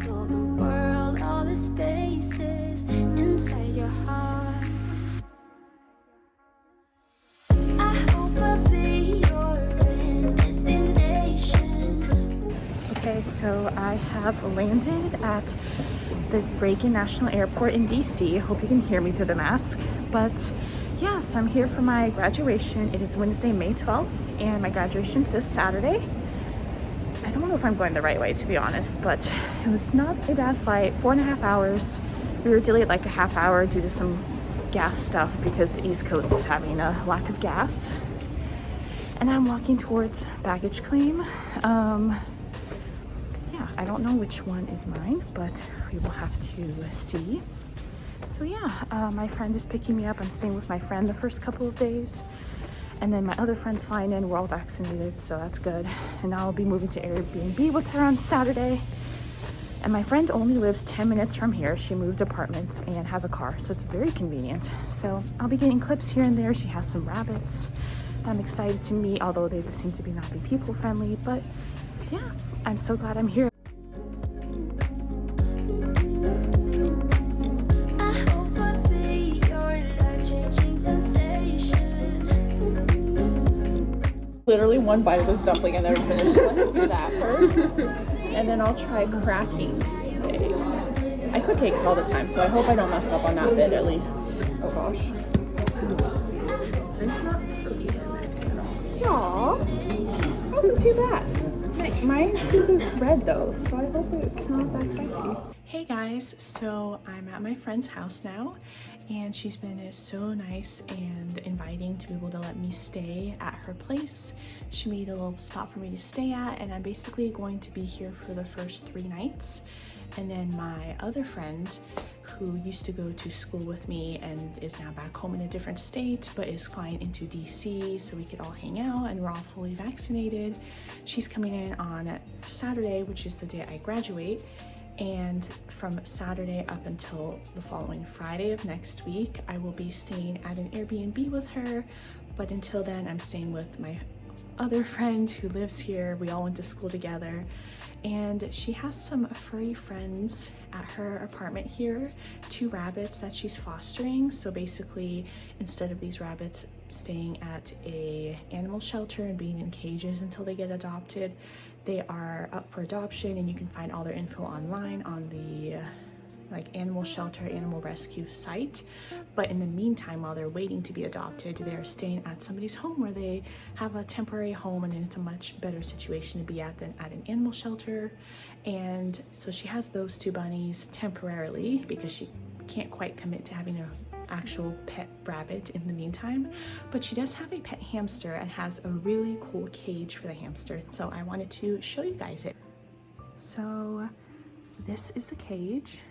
travel the world, all the spaces inside your heart. I hope I'll be your destination. Okay, so I have landed at the Reagan National Airport in DC. Hope you can hear me through the mask. But yeah, so I'm here for my graduation. It is Wednesday, May 12th, and my graduation's this Saturday. I don't know if I'm going the right way, to be honest, but it was not a bad flight. 4.5 hours. We were delayed like a half hour due to some gas stuff because the East Coast is having a lack of gas. And I'm walking towards baggage claim. Yeah, I don't know which one is mine, but we will have to see. So yeah, my friend is picking me up. I'm staying with my friend the first couple of days. And then my other friend's flying in. We're all vaccinated, so that's good. And now I'll be moving to Airbnb with her on Saturday. And my friend only lives 10 minutes from here. She moved apartments and has a car, so it's very convenient. So I'll be getting clips here and there. She has some rabbits that I'm excited to meet, although they seem to be not be people friendly. But yeah, I'm so glad I'm here. Literally one bite of this dumpling I never finished. Let me do that first. And then I'll try cracking the egg. I cook eggs all the time, so I hope I don't mess up on that bit at least. Oh gosh. Aww. That wasn't too bad. My soup is red though, so I hope it's not that spicy. Hey guys, so I'm at my friend's house now, and she's been so nice and inviting to be able to let me stay at her place. She made a little spot for me to stay at, and I'm basically going to be here for the first 3 nights. And then my other friend, who used to go to school with me and is now back home in a different state, but is flying into DC so we could all hang out and we're all fully vaccinated. She's coming in on Saturday, which is the day I graduate. And from Saturday up until the following Friday of next week, I will be staying at an Airbnb with her. But until then, I'm staying with my other friend who lives here. We all went to school together, and she has some furry friends at her apartment here, 2 rabbits that she's fostering. So basically, instead of these rabbits staying at a animal shelter and being in cages until they get adopted, they are up for adoption, and you can find all their info online on the animal shelter, animal rescue site. But in the meantime, while they're waiting to be adopted, they're staying at somebody's home where they have a temporary home, and it's a much better situation to be at than at an animal shelter. And so she has those 2 bunnies temporarily because she can't quite commit to having an actual pet rabbit in the meantime, but she does have a pet hamster and has a really cool cage for the hamster. So I wanted to show you guys it. So this is the cage.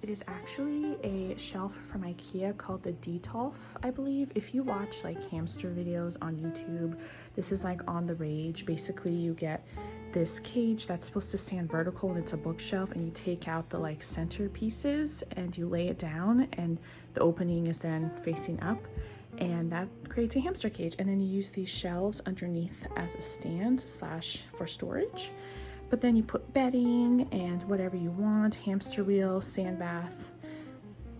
It is actually a shelf from IKEA called the Detolf, I believe. If you watch like hamster videos on YouTube, this is like on the rage. Basically, you get this cage that's supposed to stand vertical, and it's a bookshelf, and you take out the like center pieces and you lay it down, and the opening is then facing up, and that creates a hamster cage. And then you use these shelves underneath as a stand / for storage. But then you put bedding and whatever you want, hamster wheel, sand bath,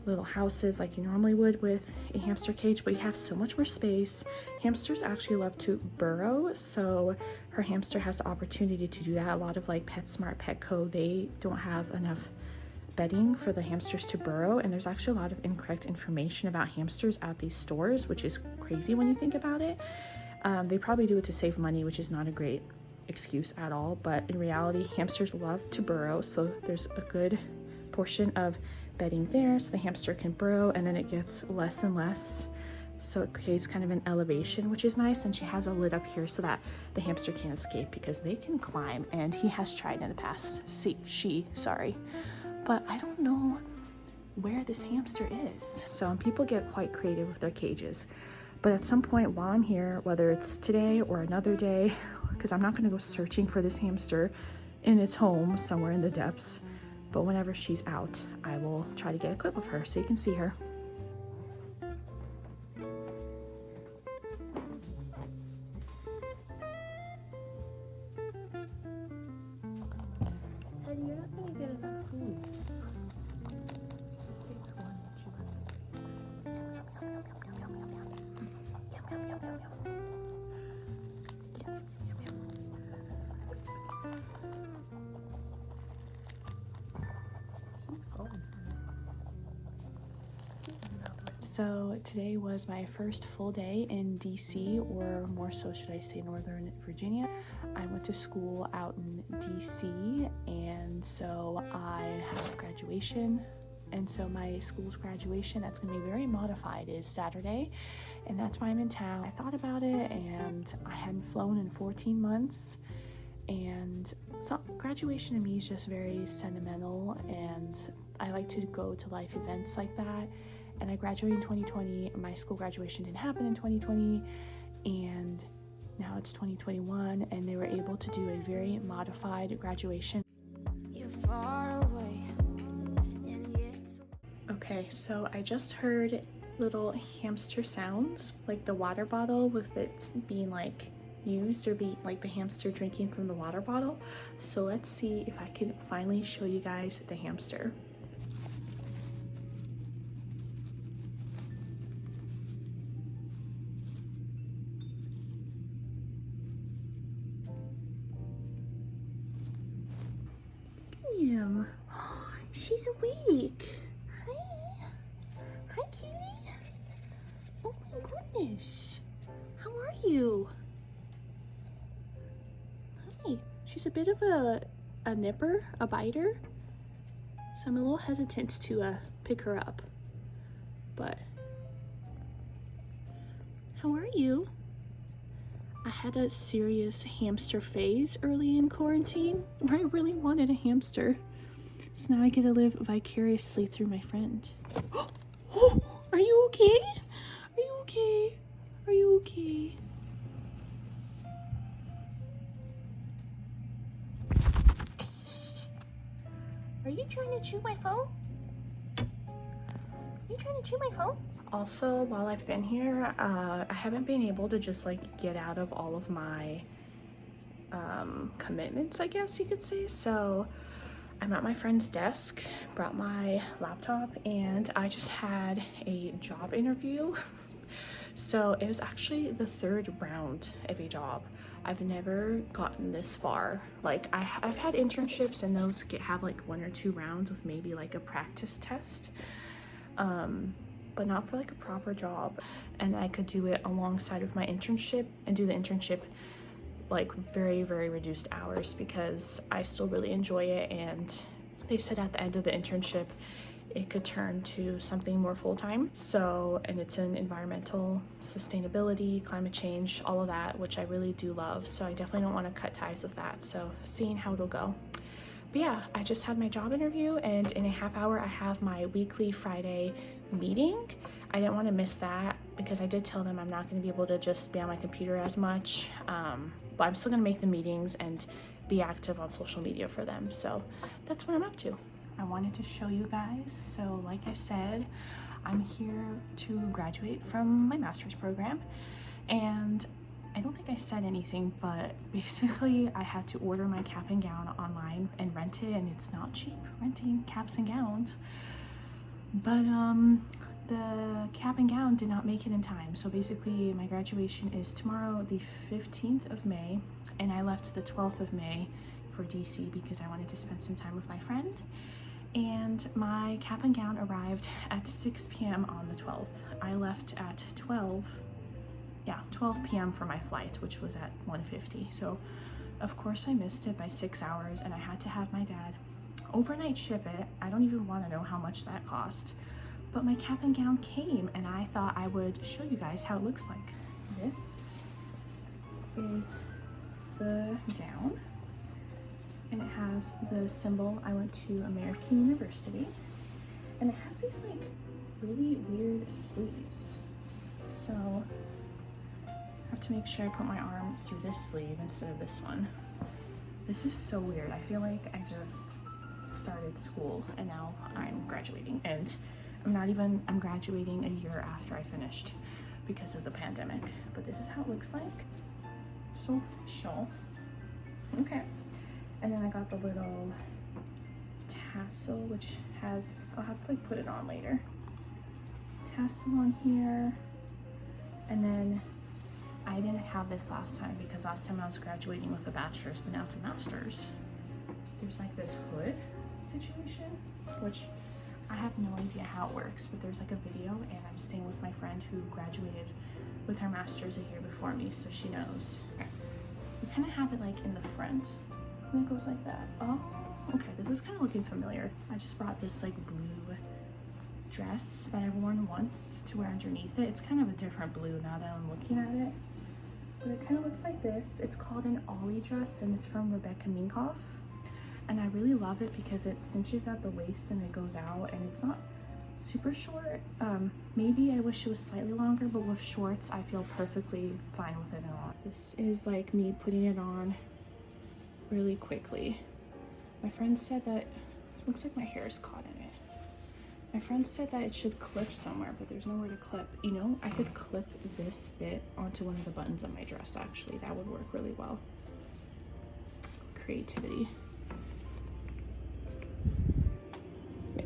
little houses like you normally would with a hamster cage, but you have so much more space. Hamsters actually love to burrow, so her hamster has the opportunity to do that. A lot of like PetSmart, Petco, they don't have enough bedding for the hamsters to burrow, and there's actually a lot of incorrect information about hamsters at these stores, which is crazy when you think about it. They probably do it to save money, which is not a great excuse at all, but in reality, hamsters love to burrow, so there's a good portion of bedding there so the hamster can burrow, and then it gets less and less, so it creates kind of an elevation, which is nice. And she has a lid up here so that the hamster can't escape, because they can climb, and he has tried in the past. Sorry, but I don't know where this hamster is. So people get quite creative with their cages. But at some point while I'm here, whether it's today or another day, because I'm not going to go searching for this hamster in its home somewhere in the depths, but whenever she's out, I will try to get a clip of her so you can see her. Eddie, you're not gonna get enough Ooh. She just takes one and she lets it be. Yum, yum, yum, yum, yum, yum. Yum, yum, yum, yum. She's going. So today was my first full day in DC, or more so should I say Northern Virginia. I went to school out in DC, and so I have graduation. And so my school's graduation, that's going to be very modified, is Saturday, and that's why I'm in town. I thought about it, and I hadn't flown in 14 months, and so graduation to me is just very sentimental, and I like to go to life events like that. And I graduated in 2020. My school graduation didn't happen in 2020, and now it's 2021, and they were able to do a very modified graduation. You're far away, and yet Okay, so I just heard little hamster sounds, like the water bottle with it being like used, or being like the hamster drinking from the water bottle. So let's see if I can finally show you guys the hamster. Him. Oh, she's awake. Hi. Hi, cutie. Oh my goodness. How are you? Hi. She's a bit of a nipper, a biter. So I'm a little hesitant to pick her up. But how are you? I had a serious hamster phase early in quarantine where I really wanted a hamster. So now I get to live vicariously through my friend. Oh, are you okay? Are you okay? Are you okay? Are you trying to chew my phone? Are you trying to chew my phone? Also, while I've been here, I haven't been able to just like get out of all of my commitments, I guess you could say. So I'm at my friend's desk, brought my laptop, and I just had a job interview. So it was actually the third round of a job. I've never gotten this far. Like I've had internships, and those have like 1 or 2 rounds with maybe like a practice test. But not for like a proper job. And I could do it alongside of my internship and do the internship like very, very reduced hours, because I still really enjoy it. And they said at the end of the internship, it could turn to something more full-time. So, and it's in environmental sustainability, climate change, all of that, which I really do love. So I definitely don't want to cut ties with that. So seeing how it'll go. But yeah, I just had my job interview, and in a half hour I have my weekly Friday meeting. I didn't want to miss that, because I did tell them I'm not going to be able to just be on my computer as much, but I'm still going to make the meetings and be active on social media for them. So that's what I'm up to. I wanted to show you guys. So like I said, I'm here to graduate from my master's program, and I don't think I said anything, but basically I had to order my cap and gown online and rent it, and it's not cheap renting caps and gowns. But the cap and gown did not make it in time. So basically my graduation is tomorrow, the 15th of May, and I left the 12th of May for DC because I wanted to spend some time with my friend. And my cap and gown arrived at 6 p.m. on the 12th. I left at 12 p.m. for my flight, which was at 1:50. So of course I missed it by 6 hours, and I had to have my dad overnight ship it. I don't even want to know how much that cost, but my cap and gown came, and I thought I would show you guys how it looks like. This is the gown, and it has the symbol I went to American University, and it has these like really weird sleeves. So I have to make sure I put my arm through this sleeve instead of this one. This is so weird. I feel like I just started school and now I'm graduating, and I'm graduating a year after I finished because of the pandemic. But this is how it looks like. So official. Okay. And then I got the little tassel, which has, I'll have to like put it on later. Tassel on here. And then I didn't have this last time because last time I was graduating with a bachelor's, but now it's a master's. There's like this hood situation, which I have no idea how it works, but there's like a video, and I'm staying with my friend who graduated with her master's a year before me, so she knows. We kind of have it like in the front, and it goes like that. Oh, okay, this is kind of looking familiar. I just brought this like blue dress that I've worn once to wear underneath it. It's kind of a different blue now that I'm looking at it, but it kind of looks like this. It's called an Ollie dress, and it's from Rebecca Minkoff. And I really love it because it cinches at the waist and it goes out, and it's not super short. Maybe I wish it was slightly longer, but with shorts, I feel perfectly fine with it and all. This is like me putting it on really quickly. My friend said that, it looks like my hair is caught in it. My friend said that it should clip somewhere, but there's nowhere to clip. You know, I could clip this bit onto one of the buttons on my dress, actually. That would work really well. Creativity.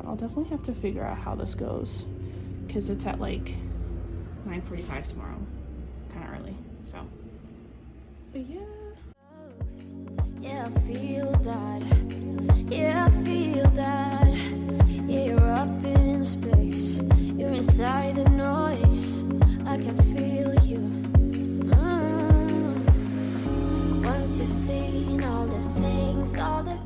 I'll definitely have to figure out how this goes because it's at like 9:45 tomorrow, kind of early, so. But yeah. Yeah, I feel that. Yeah, I feel that. Yeah, you're up in space. You're inside the noise. I can feel you. Once you've seen all the things, all the